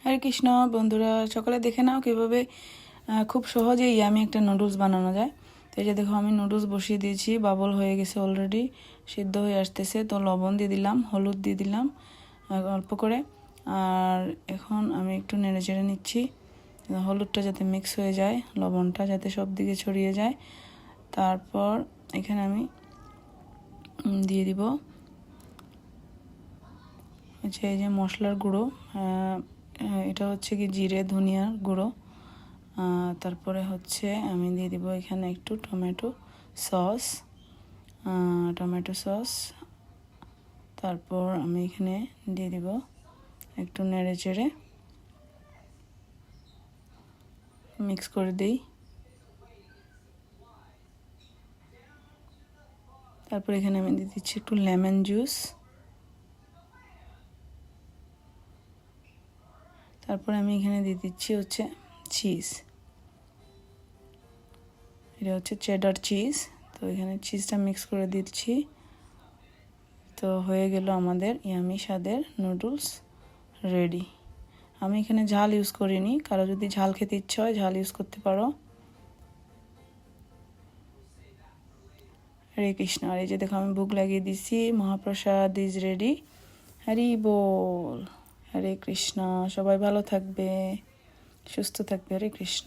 হরে কৃষ্ণ বন্ধুরা, সকালে দেখে নাও কীভাবে খুব সহজেই আমি একটা নুডলস বানানো যায়। তো এই যে দেখো, আমি নুডলস বসিয়ে দিয়েছি, বাবল হয়ে গেছে, অলরেডি সিদ্ধ হয়ে আসতেছে। তো লবণ দিয়ে দিলাম, হলুদ দিয়ে দিলাম অল্প করে। আর এখন আমি একটু নেড়ে চেড়ে নিচ্ছি, হলুদটা যাতে মিক্স হয়ে যায়, লবণটা যাতে সব দিকে ছড়িয়ে যায়। তারপর এখানে আমি দিয়ে দিব হচ্ছে এই যে মশলার গুঁড়ো, এটা হচ্ছে কি জিরে ধনিয়ার গুঁড়ো। তারপরে হচ্ছে আমি দিয়ে দিব এখানে একটু টমেটো সস। তারপর আমি এখানে দিয়ে দিব একটু নেড়ে চেড়ে মিক্স করে দিই। তারপর এখানে আমি দিয়ে দিচ্ছি একটু লেমন জুস। তারপর আমি এখানে দিয়ে দিচ্ছি হচ্ছে চিজ, এটা হচ্ছে চেডার চিজ। তো এখানে চিজটা মিক্স করে দিচ্ছি। তো হয়ে গেল আমাদের ইয়ামি স্বাদের নুডলস রেডি। আমি এখানে ঝাল ইউজ করিনি, কারো যদি ঝাল খেতে ইচ্ছা হয় ঝাল ইউজ করতে পারো। হরে কৃষ্ণ। আর এই যে দেখো, আমি ভোগ লাগিয়ে দিছি, মহাপ্রসাদ ইজ রেডি। হরি বল। হরে কৃষ্ণ। সবাই ভালো থাকবে, সুস্থ থাকবে। হরে কৃষ্ণ।